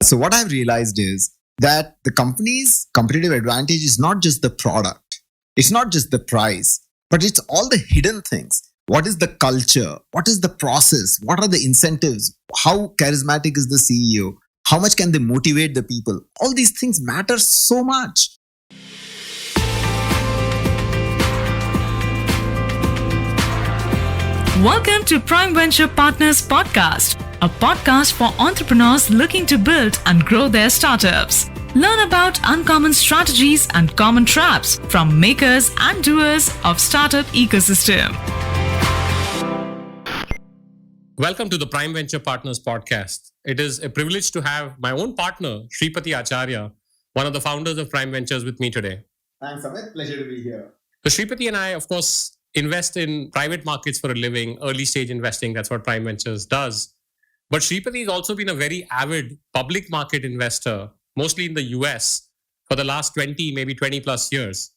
So what I've realized is that the company's competitive advantage is not just the product, it's not just the price, but it's all the hidden things. What is the culture? What is the process? What are the incentives? How charismatic is the CEO? How much can they motivate the people? All these things matter so much. Welcome to Prime Venture Partners Podcast, a podcast for entrepreneurs looking to build and grow their startups. Learn about uncommon strategies and common traps from makers and doers of startup ecosystem. Welcome to the Prime Venture Partners Podcast. It is a privilege to have my own partner, Shripati Acharya, one of the founders of Prime Ventures, with me today. Thanks, Amit. Pleasure to be here. So Shripati and I, of course, invest in private markets for a living, early stage investing. That's what Prime Ventures does. But Shripati has also been a very avid public market investor, mostly in the US, for the last 20, maybe 20 plus years.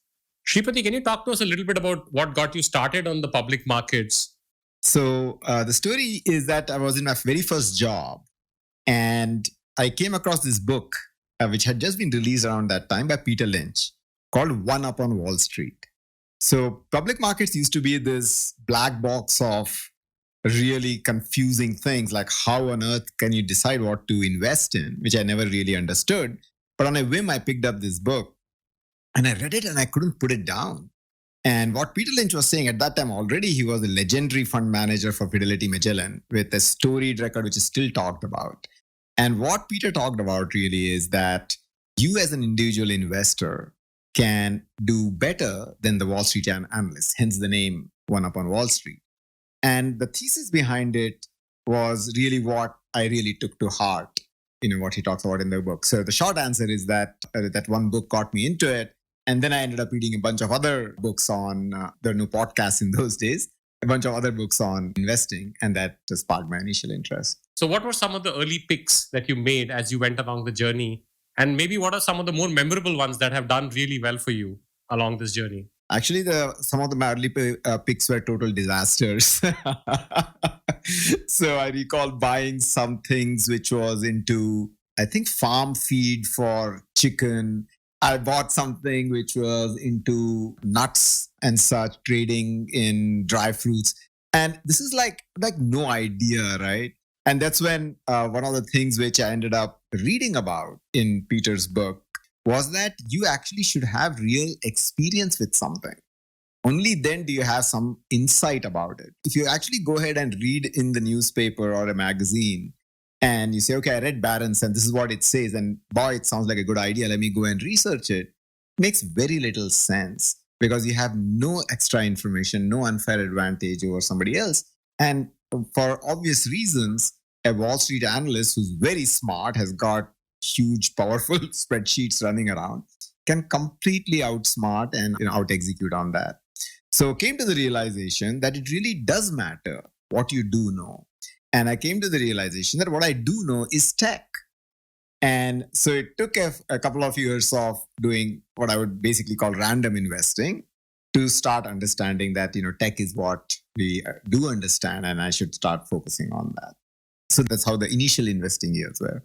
Shripati, can you talk to us a little bit about what got you started on the public markets? So the story is that I was in my very first job and I came across this book, which had just been released around that time by Peter Lynch, called One Up on Wall Street. So public markets used to be this black box of really confusing things, like how on earth can you decide what to invest in, which I never really understood. But on a whim, I picked up this book and I read it and I couldn't put it down. And what Peter Lynch was saying at that time, already he was a legendary fund manager for Fidelity Magellan with a storied record, which is still talked about. And what Peter talked about really is that you as an individual investor can do better than the Wall Street analysts, hence the name One Up on Wall Street. And the thesis behind it was really what I really took to heart, what he talks about in the book. So the short answer is that that one book got me into it. And then I ended up reading a bunch of other books on, there were no podcasts in those days, a bunch of other books on investing. And that sparked my initial interest. So what were some of the early picks that you made as you went along the journey? And maybe what are some of the more memorable ones that have done really well for you along this journey? Actually, some of the early picks were total disasters. So I recall buying some things which was into, I think, farm feed for chicken. I bought something which was into nuts and such, trading in dry fruits. And this is like no idea, right? And that's when one of the things which I ended up reading about in Peter's book was that you actually should have real experience with something. Only then do you have some insight about it. If you actually go ahead and read in the newspaper or a magazine and you say, okay, I read Barron's and this is what it says, and boy, it sounds like a good idea, let me go and research it, makes very little sense because you have no extra information, no unfair advantage over somebody else. And for obvious reasons, a Wall Street analyst who's very smart, has got huge, powerful spreadsheets running around, can completely outsmart and out-execute on that. So came to the realization that it really does matter what you do know. And I came to the realization that what I do know is tech. And so it took a couple of years of doing what I would basically call random investing to start understanding that, tech is what we do understand and I should start focusing on that. So that's how the initial investing years were.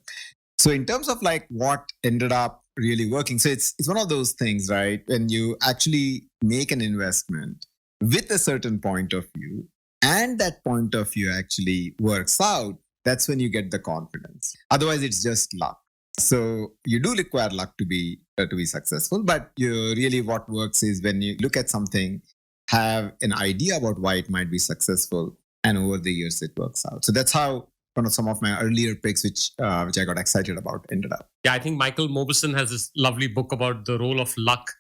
So in terms of like what ended up really working, so it's one of those things, right? When you actually make an investment with a certain point of view and that point of view actually works out, that's when you get the confidence. Otherwise, it's just luck. So you do require luck to be successful, but really what works is when you look at something, have an idea about why it might be successful, and over the years it works out. So that's how one of some of my earlier picks, which I got excited about, ended up. Yeah, I think Michael Mauboussin has this lovely book about the role of luck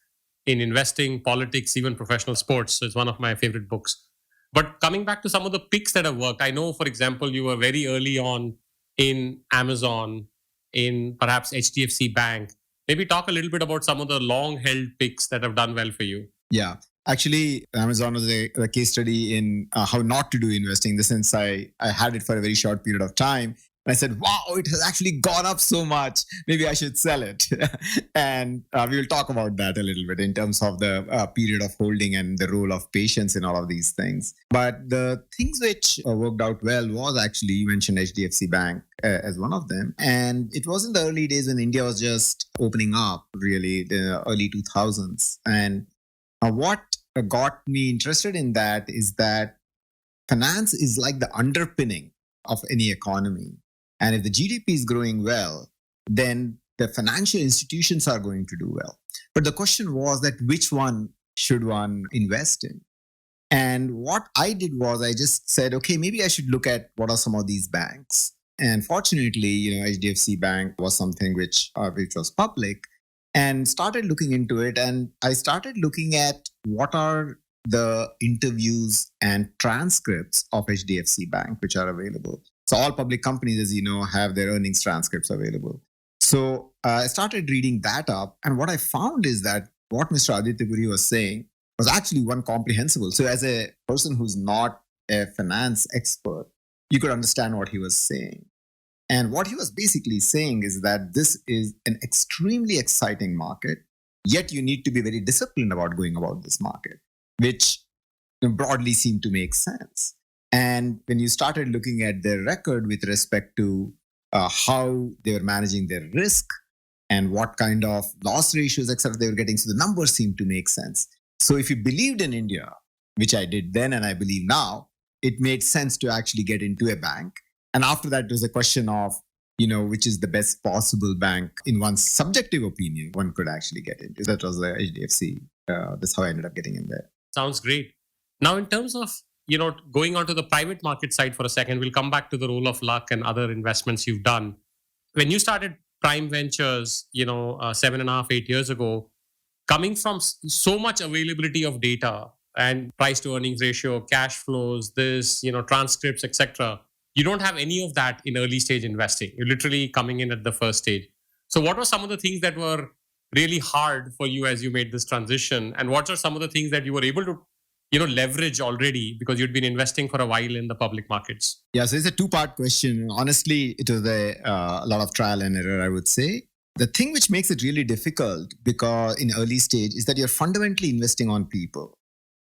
in investing, politics, even professional sports. So it's one of my favorite books. But coming back to some of the picks that have worked, I know, for example, you were very early on in Amazon, in perhaps HDFC Bank. Maybe talk a little bit about some of the long-held picks that have done well for you. Yeah. Actually, Amazon was a case study in how not to do investing. In the sense, I had it for a very short period of time. And I said, wow, it has actually gone up so much. Maybe I should sell it. And we will talk about that a little bit in terms of the period of holding and the role of patience in all of these things. But the things which worked out well was actually, you mentioned HDFC Bank as one of them. And it was in the early days when India was just opening up, really, the early 2000s. And what got me interested in that is that finance is like the underpinning of any economy. And if the GDP is growing well, then the financial institutions are going to do well. But the question was that which one should one invest in? And what I did was I just said, okay, maybe I should look at what are some of these banks. And fortunately, HDFC Bank was something which was public, and started looking into it. And I started looking at what are the interviews and transcripts of HDFC Bank, which are available. So all public companies, as you know, have their earnings transcripts available. So I started reading that up. And what I found is that what Mr. Aditya Puri was saying was actually one comprehensible. So as a person who's not a finance expert, you could understand what he was saying. And what he was basically saying is that this is an extremely exciting market, yet you need to be very disciplined about going about this market, which broadly seemed to make sense. And when you started looking at their record with respect to how they were managing their risk and what kind of loss ratios, etc., they were getting, so the numbers seemed to make sense. So if you believed in India, which I did then and I believe now, it made sense to actually get into a bank. And after that, it was a question of, which is the best possible bank in one's subjective opinion one could actually get into. That was the HDFC. That's how I ended up getting in there. Sounds great. Now, in terms of, going on to the private market side for a second, we'll come back to the role of luck and other investments you've done. When you started Prime Ventures, 7.5, 8 years ago, coming from so much availability of data and price to earnings ratio, cash flows, transcripts, etc., you don't have any of that in early stage investing. You're literally coming in at the first stage. So what were some of the things that were really hard for you as you made this transition? And what are some of the things that you were able to, leverage already because you'd been investing for a while in the public markets? Yeah, so it's a two-part question. Honestly, it was a lot of trial and error, I would say. The thing which makes it really difficult because in early stage is that you're fundamentally investing on people.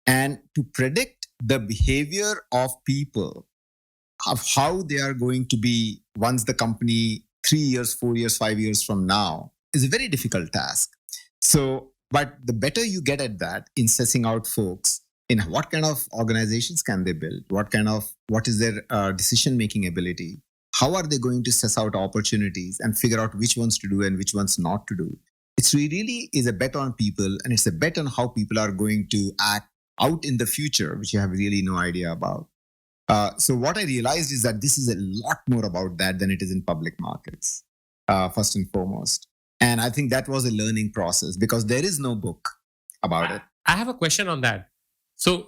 And to predict the behavior of people, of how they are going to be once the company 3 years, 4 years, 5 years from now is a very difficult task. So, but the better you get at that in sussing out folks in what kind of organizations can they build, what is their decision-making ability, how are they going to suss out opportunities and figure out which ones to do and which ones not to do. It's really is a bet on people, and it's a bet on how people are going to act out in the future, which you have really no idea about. So what I realized is that this is a lot more about that than it is in public markets, first and foremost. And I think that was a learning process because there is no book about it. I have a question on that. So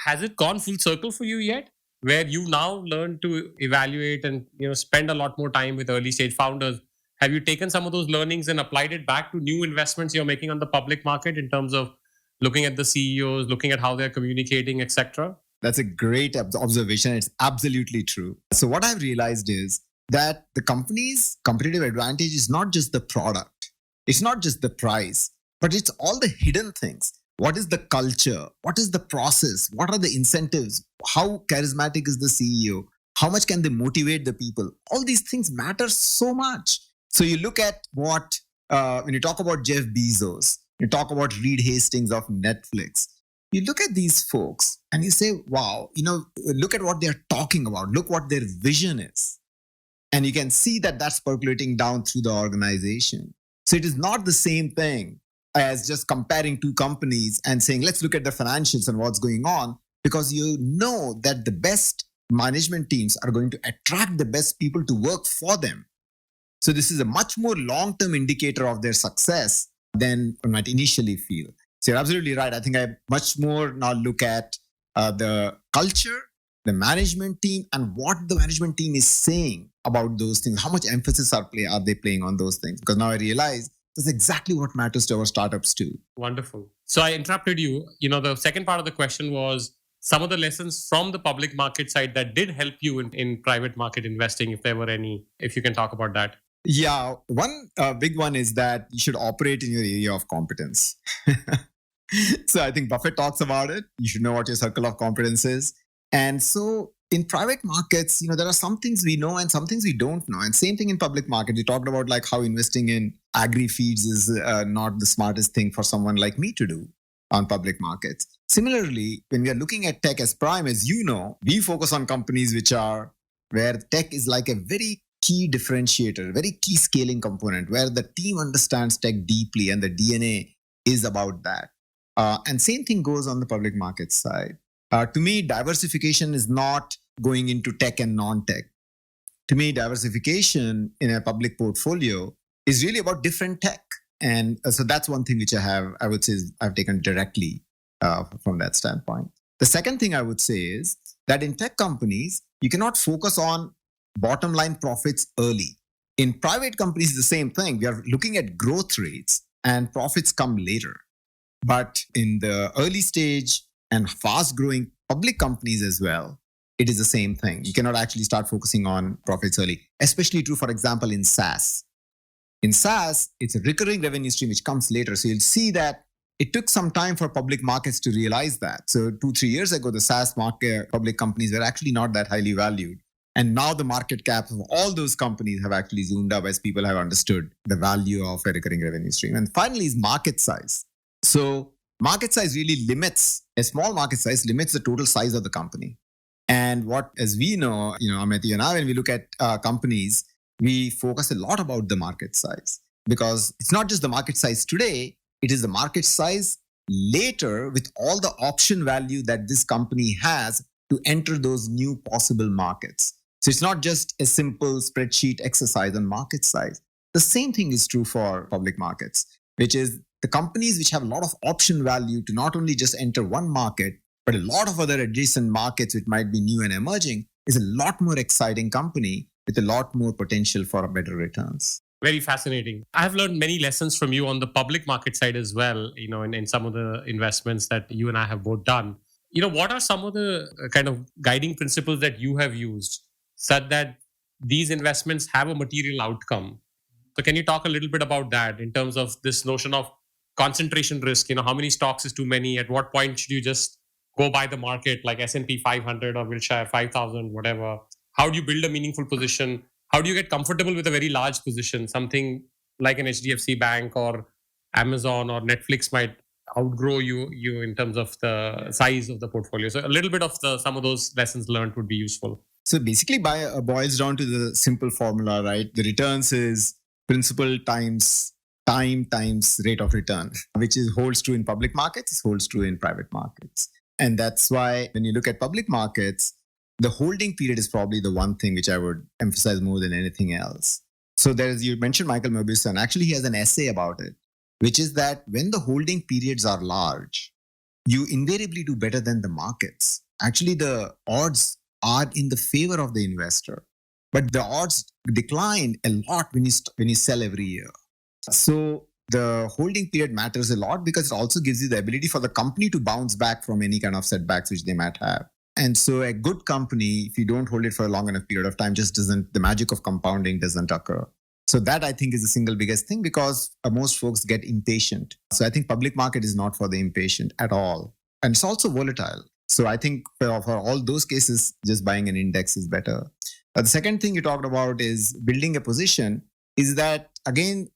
has it gone full circle for you yet? Where you now learn to evaluate and spend a lot more time with early stage founders. Have you taken some of those learnings and applied it back to new investments you're making on the public market in terms of looking at the CEOs, looking at how they're communicating, etc.? That's a great observation. It's absolutely true. So what I've realized is that the company's competitive advantage is not just the product. It's not just the price, but it's all the hidden things. What is the culture? What is the process? What are the incentives? How charismatic is the CEO? How much can they motivate the people? All these things matter so much. So you look at when you talk about Jeff Bezos, you talk about Reed Hastings of Netflix, you look at these folks and you say, wow, look at what they're talking about. Look what their vision is. And you can see that that's percolating down through the organization. So it is not the same thing as just comparing two companies and saying, let's look at the financials and what's going on, because you know that the best management teams are going to attract the best people to work for them. So this is a much more long-term indicator of their success than one might initially feel. So you're absolutely right. I think I much more now look at the culture, the management team, and what the management team is saying about those things. How much emphasis are they playing on those things? Because now I realize that's exactly what matters to our startups too. Wonderful. So I interrupted you. The second part of the question was some of the lessons from the public market side that did help you in private market investing, if there were any, if you can talk about that. Yeah, one big one is that you should operate in your area of competence. So I think Buffett talks about it. You should know what your circle of competence is. And so in private markets, there are some things we know and some things we don't know. And same thing in public market. We talked about like how investing in agri feeds is not the smartest thing for someone like me to do on public markets. Similarly, when we are looking at tech as prime, as you know, we focus on companies where tech is like a very key differentiator, very key scaling component, where the team understands tech deeply and the DNA is about that. And same thing goes on the public market side. To me, diversification is not going into tech and non-tech. To me, diversification in a public portfolio is really about different tech. And so that's one thing which I would say I've taken directly from that standpoint. The second thing I would say is that in tech companies, you cannot focus on bottom line profits early. In private companies, the same thing. We are looking at growth rates and profits come later. But in the early stage and fast growing public companies as well, it is the same thing. You cannot actually start focusing on profits early, especially true, for example, in SaaS. In SaaS, it's a recurring revenue stream which comes later. So you'll see that it took some time for public markets to realize that. So 2-3 years ago, the SaaS market, public companies were actually not that highly valued. And now the market caps of all those companies have actually zoomed up as people have understood the value of a recurring revenue stream. And finally is market size. So market size really a small market size limits the total size of the company. And as we know, Amit, you and I, when we look at companies, we focus a lot about the market size because it's not just the market size today, it is the market size later with all the option value that this company has to enter those new possible markets. So it's not just a simple spreadsheet exercise on market size. The same thing is true for public markets, which is the companies which have a lot of option value to not only just enter one market, but a lot of other adjacent markets which might be new and emerging is a lot more exciting company with a lot more potential for better returns. Very fascinating. I have learned many lessons from you on the public market side as well, in some of the investments that you and I have both done. What are some of the kind of guiding principles that you have used such that these investments have a material outcome? So can you talk a little bit about that in terms of this notion of concentration risk? How many stocks is too many? At what point should you just go by the market like S&P 500 or Wilshire 5000, whatever? How do you build a meaningful position? How do you get comfortable with a very large position? Something like an HDFC Bank or Amazon or Netflix might outgrow you in terms of the size of the portfolio. So a little bit of some of those lessons learned would be useful. So basically boils down to the simple formula, right? The returns is principal times time times rate of return, which holds true in public markets, holds true in private markets. And that's why when you look at public markets, the holding period is probably the one thing which I would emphasize more than anything else. So you mentioned Michael Mauboussin. Actually, he has an essay about it, which is that when the holding periods are large, you invariably do better than the markets. Actually, the odds are in the favor of the investor, but the odds decline a lot when you sell every year. So the holding period matters a lot because it also gives you the ability for the company to bounce back from any kind of setbacks which they might have. And so a good company, if you don't hold it for a long enough period of time, the magic of compounding doesn't occur. So that I think is the single biggest thing because most folks get impatient. So I think public market is not for the impatient at all. And it's also volatile. So I think for all those cases, just buying an index is better. The second thing you talked about is building a position is that, again,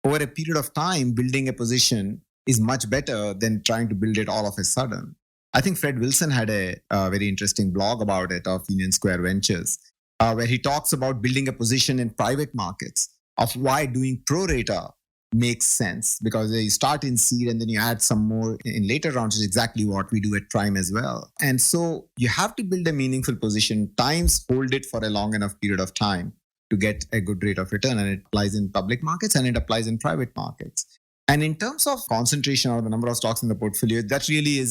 over a period of time, building a position is much better than trying to build it all of a sudden. I think Fred Wilson had a very interesting blog about it of Union Square Ventures, where he talks about building a position in private markets of why doing pro rata makes sense because you start in seed and then you add some more in later rounds, which is exactly what we do at Prime as well. And so you have to build a meaningful position, times hold it for a long enough period of time to get a good rate of return. And it applies in public markets and it applies in private markets. And in terms of concentration or the number of stocks in the portfolio, that really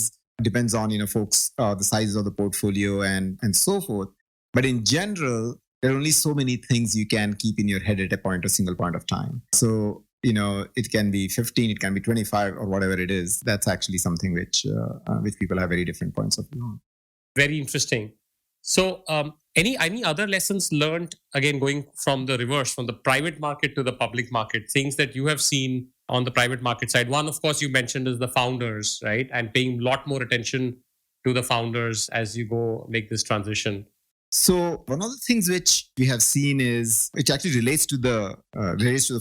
depends on, folks, the sizes of the portfolio and so forth. But in general, there are only so many things you can keep in your head at a single point of time. So, it can be 15, it can be 25 or whatever it is. That's actually something which people have very different points of view on. Very interesting. So, any other lessons learned, again, going from the reverse, from the private market to the public market, things that you have seen on the private market side? One, of course, you mentioned is the founders, right? And paying a lot more attention to the founders as you go make this transition. So one of the things which we have seen is, which actually relates to the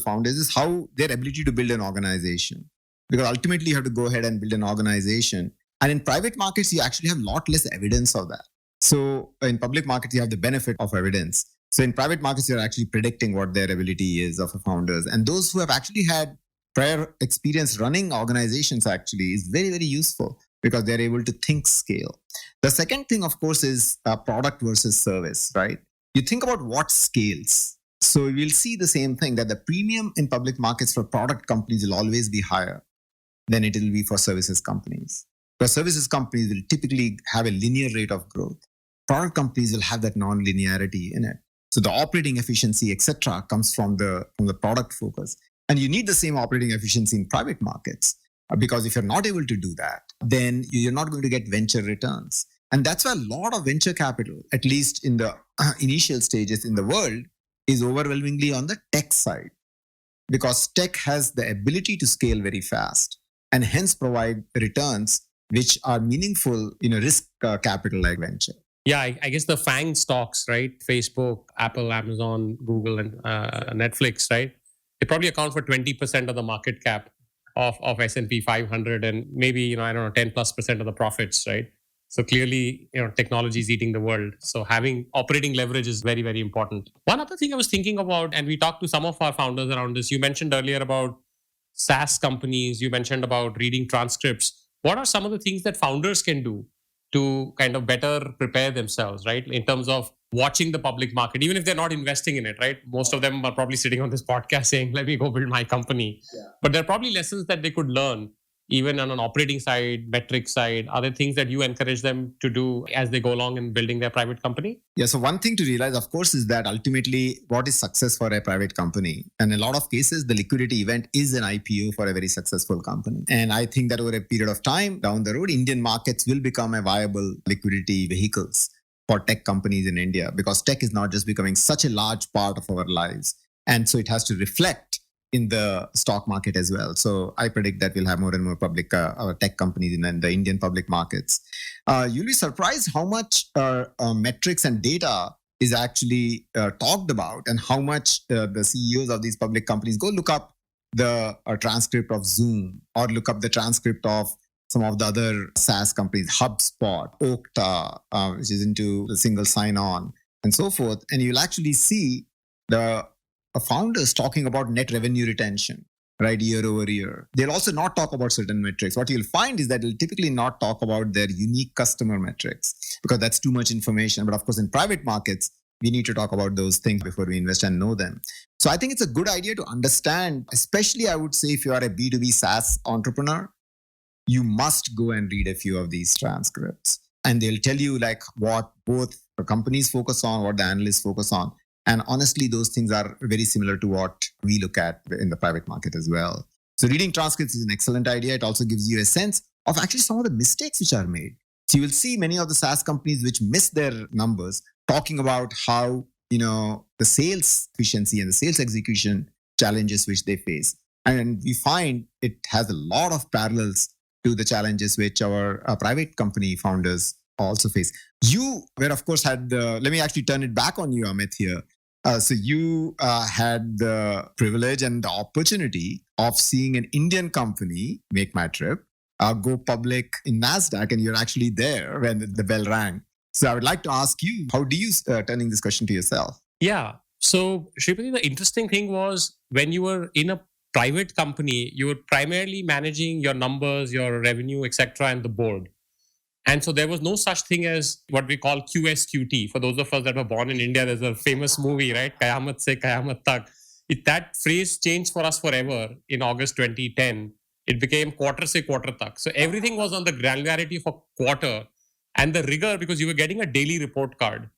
founders, is how their ability to build an organization. Because ultimately, you have to go ahead and build an organization. And in private markets, you actually have a lot less evidence of that. So in public markets, you have the benefit of evidence. So in private markets, you're actually predicting what their ability is of the founders. And those who have actually had prior experience running organizations actually is very, very useful because they're able to think scale. The second thing, of course, is product versus service, right? You think about what scales. So we'll see the same thing, that the premium in public markets for product companies will always be higher than it will be for services companies. Because services companies will typically have a linear rate of growth. Product companies will have that non-linearity in it. So the operating efficiency, etc., comes from the product focus. And you need the same operating efficiency in private markets. Because if you're not able to do that, then you're not going to get venture returns. And that's why a lot of venture capital, at least in the initial stages in the world, is overwhelmingly on the tech side. Because tech has the ability to scale very fast and hence provide returns which are meaningful in a risk capital like venture. Yeah, I guess the FANG stocks, right? Facebook, Apple, Amazon, Google, and Netflix, right? They probably account for 20% of the market cap of S&P 500 and maybe, 10+% of the profits, right? So clearly, technology is eating the world. So having operating leverage is very, very important. One other thing I was thinking about, and we talked to some of our founders around this, you mentioned earlier about SaaS companies, you mentioned about reading transcripts. What are some of the things that founders can do to kind of better prepare themselves, right? In terms of watching the public market, even if they're not investing in it, right? Most of them are probably sitting on this podcast saying, let me go build my company. Yeah. But there are probably lessons that they could learn, even on an operating side, metric side. Are there things that you encourage them to do as they go along in building their private company? Yeah, so one thing to realize, of course, is that ultimately what is success for a private company? And in a lot of cases, the liquidity event is an IPO for a very successful company. And I think that over a period of time down the road, Indian markets will become a viable liquidity vehicles for tech companies in India, because tech is not just becoming such a large part of our lives. And so it has to reflect in the stock market as well. So I predict that we'll have more and more public tech companies in the Indian public markets. You'll be surprised how much metrics and data is actually talked about, and how much the CEOs of these public companies go look up the transcript of Zoom, or look up the transcript of some of the other SaaS companies, HubSpot, Okta, which is into the single sign-on, and so forth. And you'll actually see the founders talking about net revenue retention, right, year over year. They'll also not talk about certain metrics. What you'll find is that they'll typically not talk about their unique customer metrics, because that's too much information. But of course, in private markets, we need to talk about those things before we invest and know them. So I think it's a good idea to understand, especially I would say if you are a B2B SaaS entrepreneur, you must go and read a few of these transcripts. And they'll tell you like what both the companies focus on, what the analysts focus on. And honestly, those things are very similar to what we look at in the private market as well. So reading transcripts is an excellent idea. It also gives you a sense of actually some of the mistakes which are made. So you will see many of the SaaS companies which miss their numbers talking about how, the sales efficiency and the sales execution challenges which they face. And we find it has a lot of parallels to the challenges which our private company founders also face. You were, of course, let me actually turn it back on you, Amit, here. So you had the privilege and the opportunity of seeing an Indian company make my trip, go public in NASDAQ, and you're actually there when the bell rang. So I would like to ask you, how do you turning this question to yourself? Yeah. So Shripati, the interesting thing was when you were in a private company, you were primarily managing your numbers, your revenue, etc., and the board. And so there was no such thing as what we call QSQT. For those of us that were born in India, there's a famous movie, right? Qayamat se Qayamat tak. That phrase changed for us forever in August 2010. It became quarter se quarter tak. So everything was on the granularity of a quarter and the rigor, because you were getting a daily report card,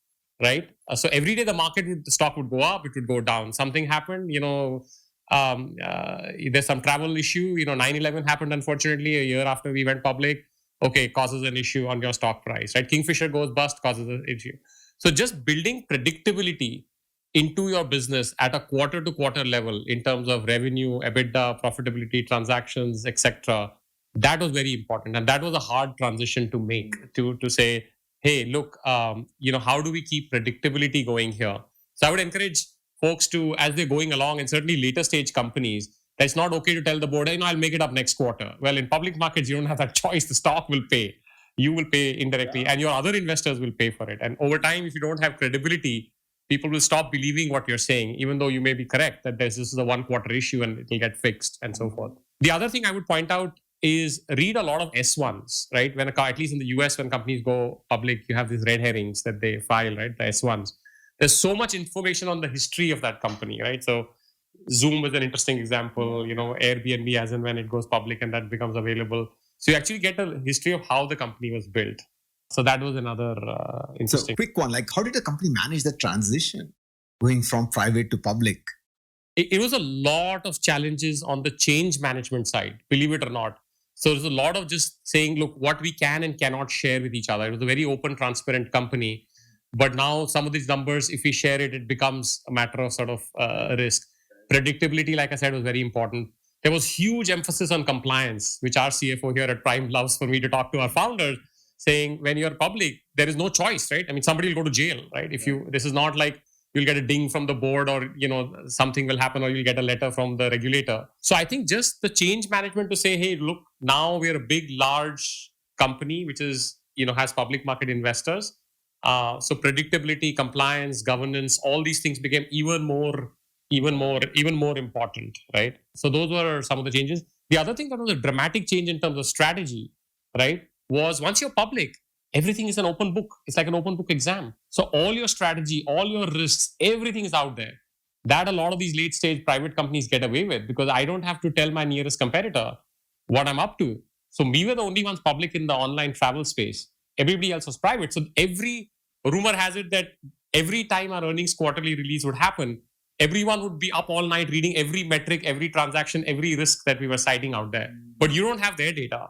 right? So every day the stock would go up, it would go down. Something happened, there's some travel issue. 9/11 happened, unfortunately, a year after we went public. okay, causes an issue on your stock price, right? Kingfisher goes bust, causes an issue. So just building predictability into your business at a quarter to quarter level in terms of revenue, EBITDA, profitability, transactions, etc. That was very important, and that was a hard transition to make to say, hey, look, how do we keep predictability going here? So I would encourage folks to, as they're going along, and certainly later stage companies, that it's not okay to tell the board, I'll make it up next quarter. Well, in public markets, you don't have that choice. The stock will pay. You will pay indirectly, and your other investors will pay for it. And over time, if you don't have credibility, people will stop believing what you're saying, even though you may be correct that this is a 1 quarter issue and it will get fixed and so forth. The other thing I would point out is read a lot of S1s, right? When at least in the US, when companies go public, you have these red herrings that they file, right? The S1s. There's so much information on the history of that company, right? So Zoom is an interesting example, Airbnb as and when it goes public and that becomes available. So you actually get a history of how the company was built. So that was another interesting. So quick one, how did the company manage the transition going from private to public? It was a lot of challenges on the change management side, believe it or not. So there's a lot of just saying, look, what we can and cannot share with each other. It was a very open, transparent company. But now some of these numbers, if we share it, it becomes a matter of sort of risk. Predictability, like I said, was very important. There was huge emphasis on compliance, which our CFO here at Prime loves for me to talk to our founders, saying when you're public, there is no choice, right? I mean, somebody will go to jail, right? This is not like you'll get a ding from the board or, something will happen or you'll get a letter from the regulator. So I think just the change management to say, hey, look, now we're a big, large company, which is, has public market investors. So predictability, compliance, governance, all these things became even more important, right? So those were some of the changes. The other thing that was a dramatic change in terms of strategy, right, was once you're public, everything is an open book. It's like an open book exam. So all your strategy, all your risks, everything is out there. That a lot of these late stage private companies get away with because I don't have to tell my nearest competitor what I'm up to. So we were the only ones public in the online travel space. Everybody else was private. So every rumor has it that every time our earnings quarterly release would happen, everyone would be up all night reading every metric, every transaction, every risk that we were citing out there. But you don't have their data.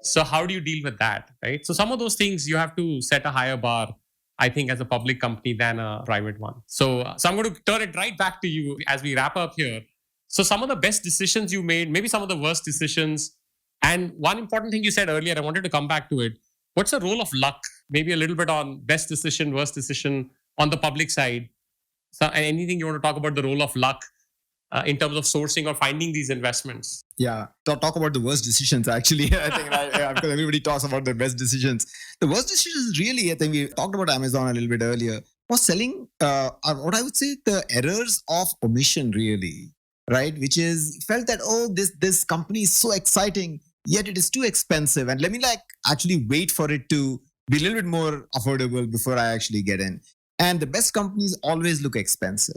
So how do you deal with that, right? So some of those things you have to set a higher bar, I think, as a public company than a private one. So I'm going to turn it right back to you as we wrap up here. So some of the best decisions you made, maybe some of the worst decisions. And one important thing you said earlier, I wanted to come back to it. What's the role of luck? Maybe a little bit on best decision, worst decision on the public side. So anything you want to talk about the role of luck in terms of sourcing or finding these investments? Yeah, talk about the worst decisions, actually. I think because everybody talks about the best decisions. The worst decisions really, I think we talked about Amazon a little bit earlier, was selling, what I would say, the errors of omission really, right? Which is felt that, this company is so exciting, yet it is too expensive. And let me actually wait for it to be a little bit more affordable before I actually get in. And the best companies always look expensive.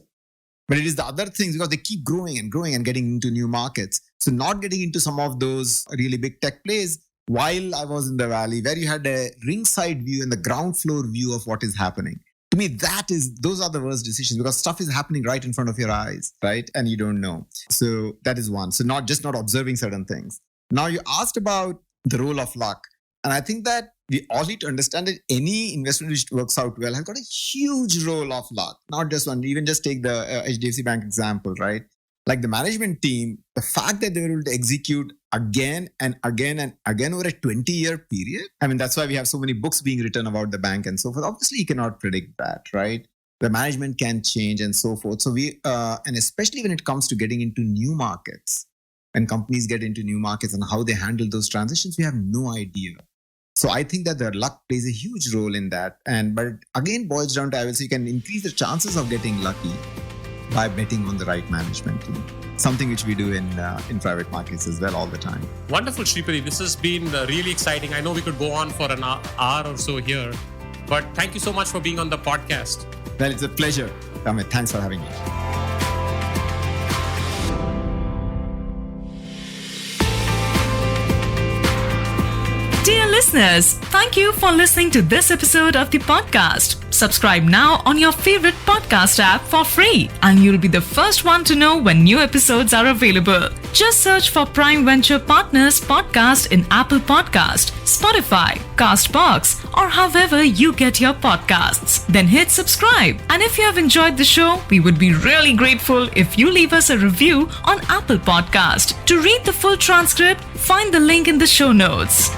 But it is the other things because they keep growing and growing and getting into new markets. So not getting into some of those really big tech plays while I was in the valley where you had a ringside view and the ground floor view of what is happening. To me, those are the worst decisions because stuff is happening right in front of your eyes, right? And you don't know. So that is one. So not observing certain things. Now you asked about the role of luck. And I think that we all need to understand that any investment which works out well has got a huge role of luck, not just one. Even just take the HDFC Bank example, right? Like the management team, the fact that they were able to execute again and again and again over a 20-year period. I mean, that's why we have so many books being written about the bank and so forth. Obviously, you cannot predict that, right? The management can change and so forth. So and especially when it comes to getting into new markets, when companies get into new markets and how they handle those transitions, we have no idea. So I think that the luck plays a huge role in that. But again, boils down to, I will say, you can increase the chances of getting lucky by betting on the right management team. Something which we do in private markets as well all the time. Wonderful, Sripati. This has been really exciting. I know we could go on for an hour or so here, but thank you so much for being on the podcast. Well, it's a pleasure, Amit. Thanks for having me. Dear listeners, thank you for listening to this episode of the podcast. Subscribe now on your favorite podcast app for free, and you'll be the first one to know when new episodes are available. Just search for Prime Venture Partners podcast in Apple Podcast, Spotify, Castbox, or however you get your podcasts. Then hit subscribe. And if you have enjoyed the show, we would be really grateful if you leave us a review on Apple Podcast. To read the full transcript, find the link in the show notes.